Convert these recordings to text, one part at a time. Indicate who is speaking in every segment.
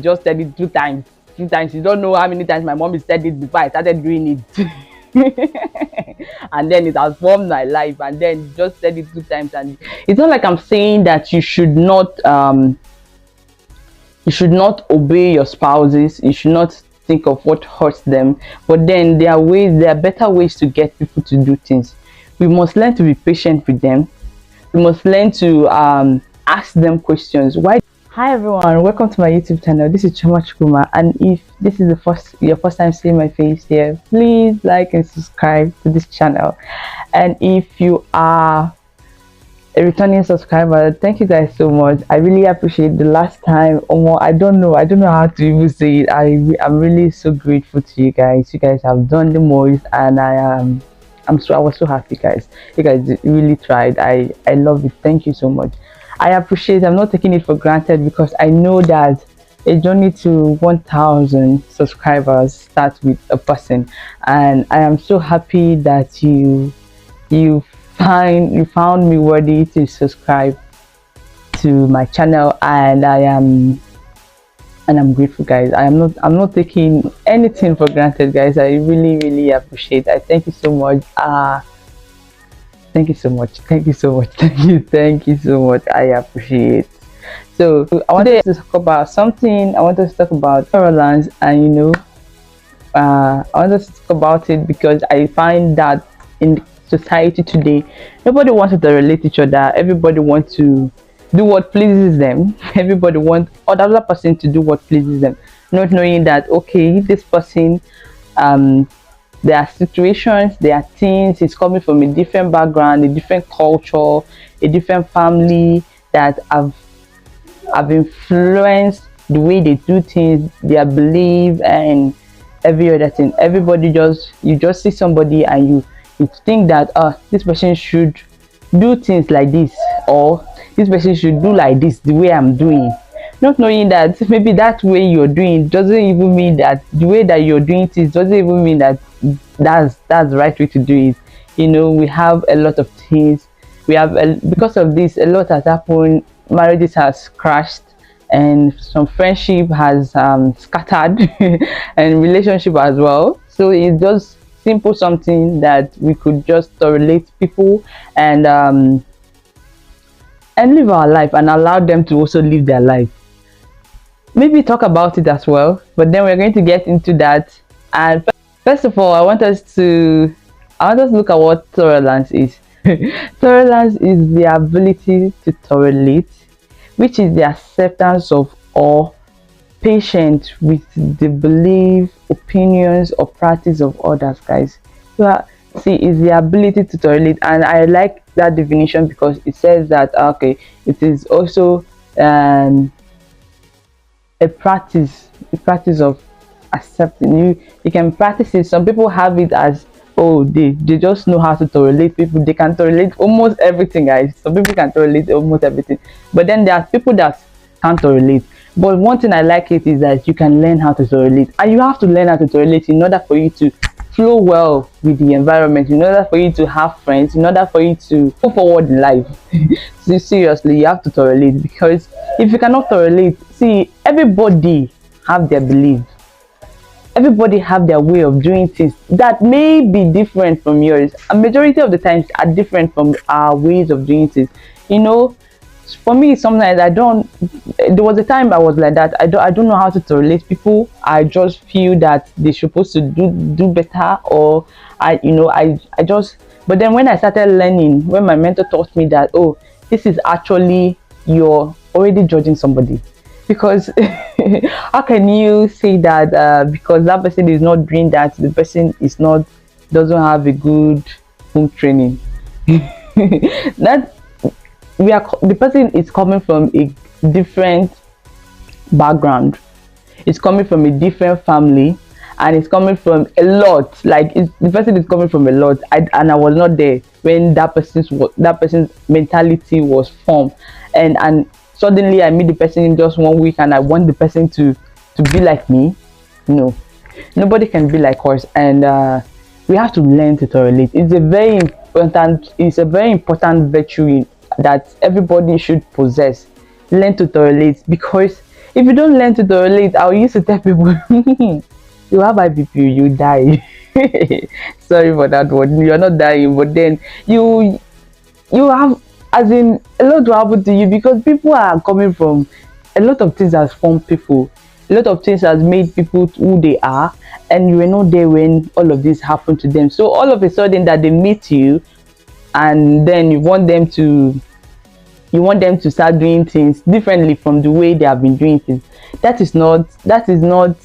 Speaker 1: Just said it 2 times. 2 times. You don't know how many times my mom has said it before I started doing it. And then it has formed my life, and then just said it 2 times. And it's not like I'm saying that you should not obey your spouses, you should not think of what hurts them, but then there are better ways to get people to do things. We must learn to be patient with them. We must learn to ask them questions. Why? Hi everyone, welcome to my YouTube channel. This is Choma Chukuma, and if this is your first time seeing my face here, please like and subscribe to this channel. And if you are a returning subscriber, thank you guys so much. I really appreciate the last time. I don't know how to even say it. I'm really so grateful to you guys. You guys have done the most, and I was so happy, guys. You guys really tried. I love it. Thank you so much. I appreciate it. I'm not taking it for granted, because I know that a journey to 1,000 subscribers starts with a person, and I am so happy that you found me worthy to subscribe to my channel, and I'm grateful, guys. I'm not taking anything for granted, guys. I really appreciate it. I thank you so much. Thank you so much. Thank you so much. Thank you so much. I appreciate. So I wanted to talk about something. I wanted to talk about tolerance, and I wanted to talk about it because I find that in society today, nobody wants to relate each other. Everybody wants to do what pleases them. Everybody wants other person to do what pleases them, not knowing that okay, this person there are situations, there are things, it's coming from a different background, a different culture, a different family that have influenced the way they do things, their belief, and every other thing. You just see somebody and you think that this person should do things like this, or this person should do like this the way I'm doing, not knowing that maybe that way you're doing doesn't even mean that the way that you're doing things doesn't even mean that that's the right way to do it. We have a lot of things. Because of this, a lot has happened. Marriages has crashed, and some friendship has scattered, and relationship as well. So it's just simple something that we could just tolerate people and live our life and allow them to also live their life. Maybe talk about it as well, but then we're going to get into that. And first of all, I want us to look at what tolerance is. Tolerance is the ability to tolerate, which is the acceptance of or patience with the belief, opinions, or practice of others, guys. See, is the ability to tolerate, and I like that definition because it says that okay, it is also a practice of accepting. You can practice it. Some people have it as, oh, they just know how to tolerate people. They can tolerate almost everything, guys. Some people can tolerate almost everything, but then there are people that can't tolerate. But one thing I like it is that you can learn how to tolerate, and you have to learn how to tolerate in order for you to flow well with the environment, in order for you to have friends, in order for you to go forward in life. So seriously, you have to tolerate, because if you cannot tolerate, see, everybody have their belief, everybody have their way of doing things that may be different from yours. A majority of the times are different from our ways of doing things. For me, sometimes there was a time I was like that. I don't know how to tolerate people. I just feel that they're supposed to do better, or but then when I started learning, when my mentor taught me that, oh, this is actually, you're already judging somebody, because how can you say that because that person is not doing that, the person doesn't have a good home training? That the person is coming from a different background, it's coming from a different family, and it's coming from a lot, the person is coming from a lot, and I was not there when that person's mentality was formed, and suddenly I meet the person in just 1 week, and I want the person to be like me. No, nobody can be like us, and we have to learn to tolerate. It's a very important virtue that everybody should possess. Learn to tolerate, because If you don't learn to tolerate, I used to tell people, you have IBP, you die. Sorry for that word. You're not dying, but then you have, as in, a lot will happen to you because people are coming from, a lot of things has formed people, a lot of things has made people who they are, and you were not there when all of this happened to them. So all of a sudden that they meet you, and then you want them to start doing things differently from the way they have been doing things. That is not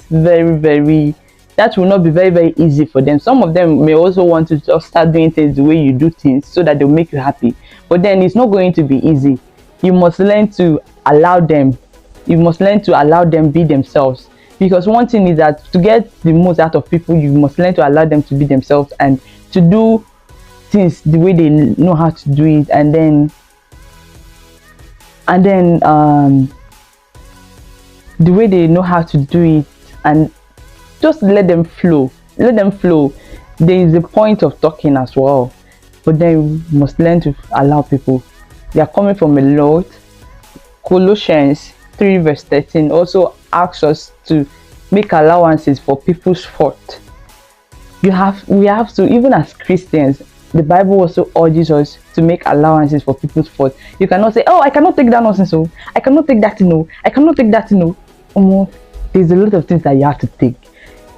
Speaker 1: very, very, that will not be very, very easy for them. Some of them may also want to just start doing things the way you do things so that they'll make you happy, but then it's not going to be easy. You must learn to allow them, be themselves, because one thing is that to get the most out of people, you must learn to allow them to be themselves and to do things the way they know how to do it, and then the way they know how to do it, and just let them flow. There is a point of talking as well, but then you must learn to allow people. They are coming from a lot. Colossians 3 verse 13 also asks us to make allowances for people's fault. We have to, even as Christians, the Bible also urges us to make allowances for people's fault. You cannot say, oh, I cannot take that nonsense, so I cannot take that, I cannot take that, there's a lot of things that you have to take.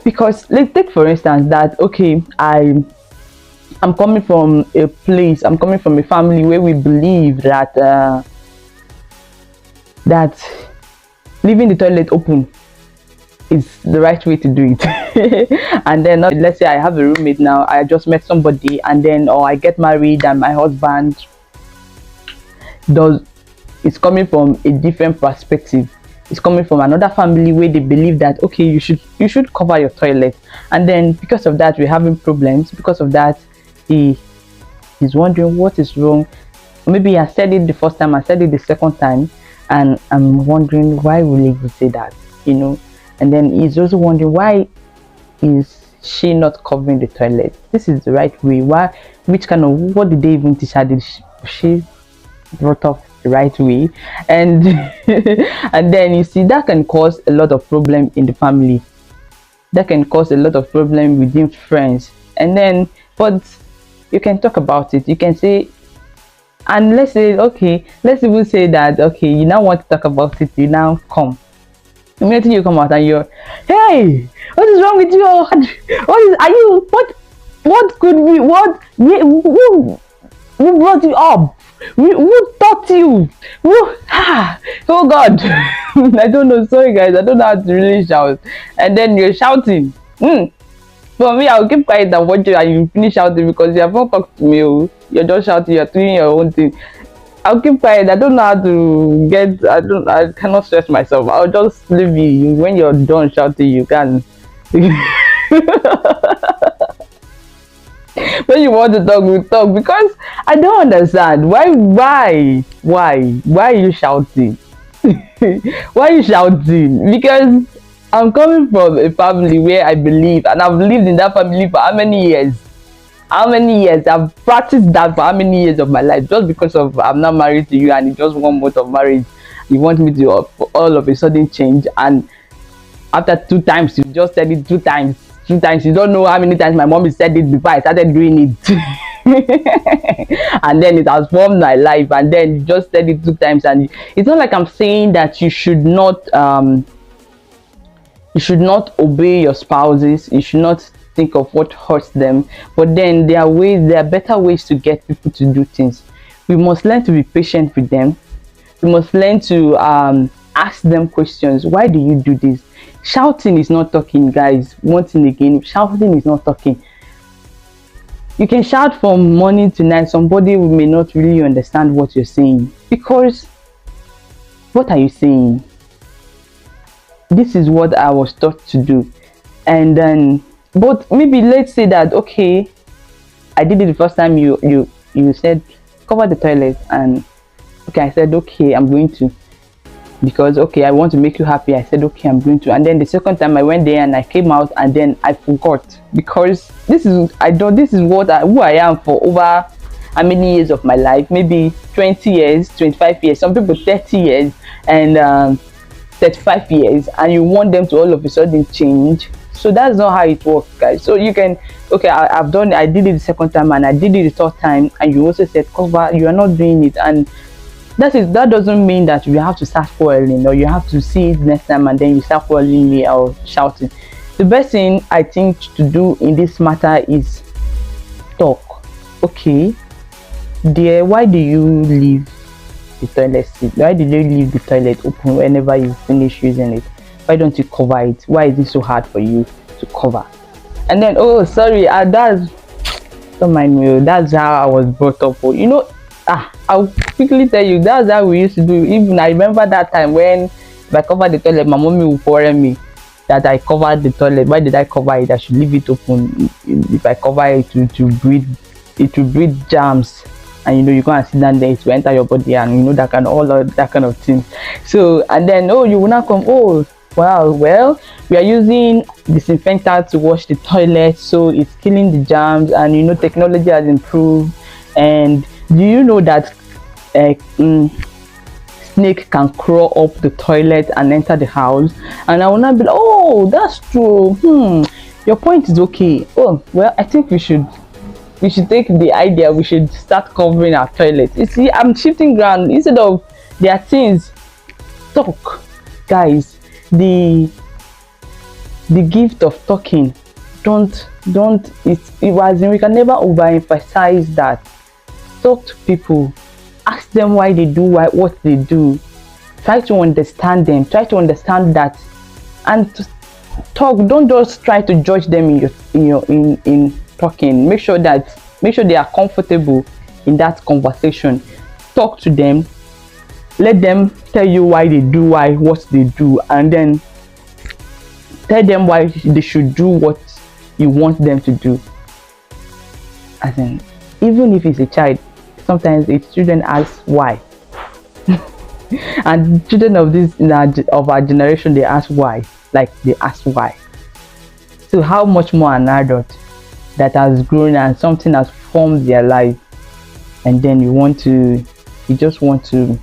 Speaker 1: Because let's take for instance that, okay, I'm coming from a place, I'm coming from a family where we believe that that leaving the toilet open is the right way to do it. And then let's say I have a roommate now, I just met somebody, and then, or I get married and my husband is coming from a different perspective. It's coming from another family where they believe that, okay, you should cover your toilet, and then because of that we're having problems. Because of that, he's wondering what is wrong. Maybe I said it the first time, I said it the second time, and I'm wondering why will he say that, and then he's also wondering why is she not covering the toilet. This is the right way. Why? What did they even teach her? Did she brought up the right way? And and then you see that can cause a lot of problem in the family, that can cause a lot of problem within friends. And then, but you can talk about it, you can say, and let's say, okay, let's even say that, okay, you now want to talk about it, you now come. Immediately you come out and you're, hey, what is wrong with you? What could be, who brought you up? Who taught you? Oh God. I don't know, sorry guys, I don't know how to really shout. And then you're shouting. For me, I'll keep quiet and watch you, and you finish shouting because you have not talked to me. You're just shouting, you're doing your own thing. I'll keep quiet. I don't know how to I cannot stress myself. I'll just leave you. When you're done shouting, you can. When you want to talk, we talk, because I don't understand why are you shouting? Why are you shouting? Because I'm coming from a family where I believe, and I've lived in that family for how many years? I've practiced that for how many years of my life? Just because of I'm not married to you and it's just 1 month of marriage, you want me to all of a sudden change? And after 2 times, you just said it 2 times. You don't know how many times my mom has said it before I started doing it. And then it has formed my life, and then you just said it 2 times. And it's not like I'm saying that you should not obey your spouses, you should not think of what hurts them, but then there are better ways to get people to do things. We must learn to be patient with them. We must learn to ask them questions. Why do you do this? Shouting is not talking, guys. One thing again, shouting is not talking. You can shout from morning to night, somebody may not really understand what you're saying, because what are you saying? This is what I was taught to do. And then, but maybe let's say that, okay, I did it the first time, you said cover the toilet, and okay, I said okay, I'm going to, because okay, I want to make you happy. I said okay, I'm going to. And then the second time I went there and I came out, and then I forgot, because this is who I am for over how many years of my life? Maybe 20 years, 25 years, some people 30 years. And 35 years and you want them to all of a sudden change. So that's not how it works, guys. So you can, okay, I did it the second time and I did it the third time, and you also said cover, you are not doing it, and that doesn't mean that you have to start quarreling or you have to see it next time and then you start quarreling me or shouting. The best thing I think to do in this matter is talk. Okay, dear, why do you leave the toilet seat? Why did you leave the toilet open whenever you finish using it? Why don't you cover it? Why is it so hard for you to cover? And then, oh sorry, that's, don't mind me, that's how I was brought up. You know, I'll quickly tell you, that's how we used to do. Even I remember that time when if I covered the toilet, my mommy would quarrel me that I covered the toilet. Why did I cover it? I should leave it open. If I cover it, it will breed germs, and you know you can't sit down there, it will enter your body, and you know that kind of all of that kind of thing. So, and then, oh, you will not come, oh wow, well, we are using disinfectant to wash the toilet, so it's killing the germs, and you know technology has improved. And do you know that snake can crawl up the toilet and enter the house? And I will not be like, oh, that's true, your point is okay. Oh well, I think we should take the idea, we should start covering our toilets. You see, I'm shifting ground. Instead of their things, talk, guys. The gift of talking, don't it was, we can never overemphasize that. Talk to people, ask them why they do what they do, try to understand them, try to understand that, and talk. Don't just try to judge them in talking. Make sure they are comfortable in that conversation. Talk to them, let them tell you why they do what they do, and then tell them why they should do what you want them to do. As in, even if it's a child, sometimes its children ask why. And children of our generation, they ask why. Like, they ask why. So how much more an adult that has grown and something has formed their life, and then you just want to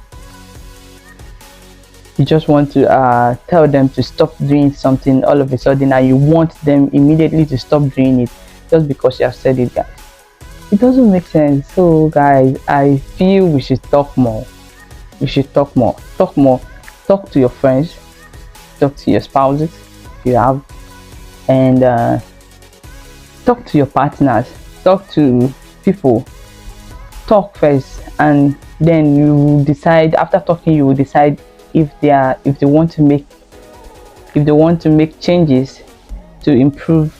Speaker 1: tell them to stop doing something all of a sudden, and you want them immediately to stop doing it just because you have said it, guys. It doesn't make sense. So guys, I feel we should talk more. Talk to your friends, talk to your spouses if you have, and talk to your partners, talk to people. Talk first, and then you decide. After talking, you will decide if they want to make changes to improve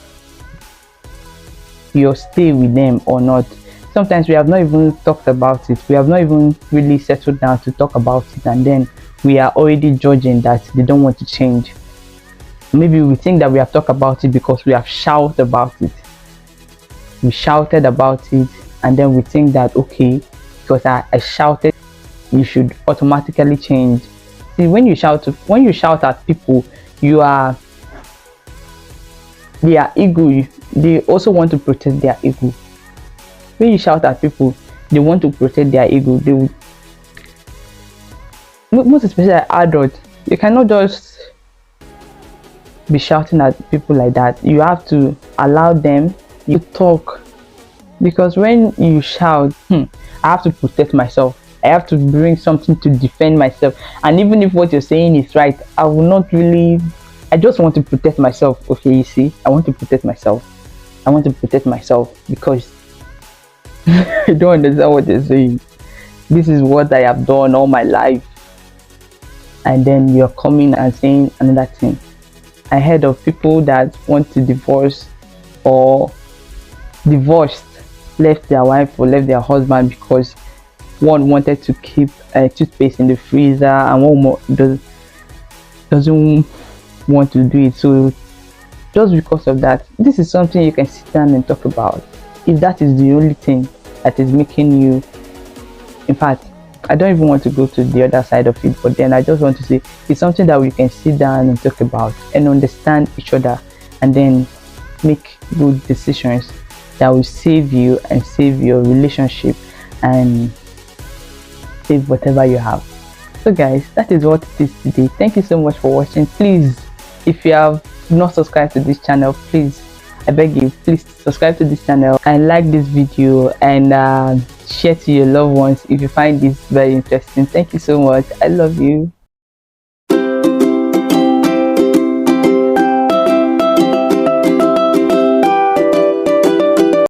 Speaker 1: your stay with them or not. Sometimes we have not even talked about it, we have not even really settled down to talk about it, and then we are already judging that they don't want to change. Maybe we think that we have talked about it because we have shouted about it, and then we think that, okay, because I shouted, you should automatically change. See, when you shout at people, their ego, they also want to protect their ego. When you shout at people, they want to protect their ego. They will, most especially adults, you cannot just be shouting at people like that. You have to allow them to talk, because when you shout, I have to protect myself. I have to bring something to defend myself, and even if what you're saying is right, I will not really. I just want to protect myself. Okay, you see, I want to protect myself because I don't understand what you're saying. This is what I have done all my life, and then you're coming and saying another thing. I heard of people that want to divorce or divorced, left their wife or left their husband because one wanted to keep toothpaste in the freezer and one more doesn't want to do it. So just because of that, this is something you can sit down and talk about. If that is the only thing that is making you, in fact, I don't even want to go to the other side of it, but then I just want to say it's something that we can sit down and talk about and understand each other, and then make good decisions that will save you and save your relationship and save whatever you have. So guys, that is what it is today. Thank you so much for watching. Please, if you have not subscribed to this channel, please, I beg you, please subscribe to this channel and like this video, and share to your loved ones if you find this very interesting. Thank you so much. I love you.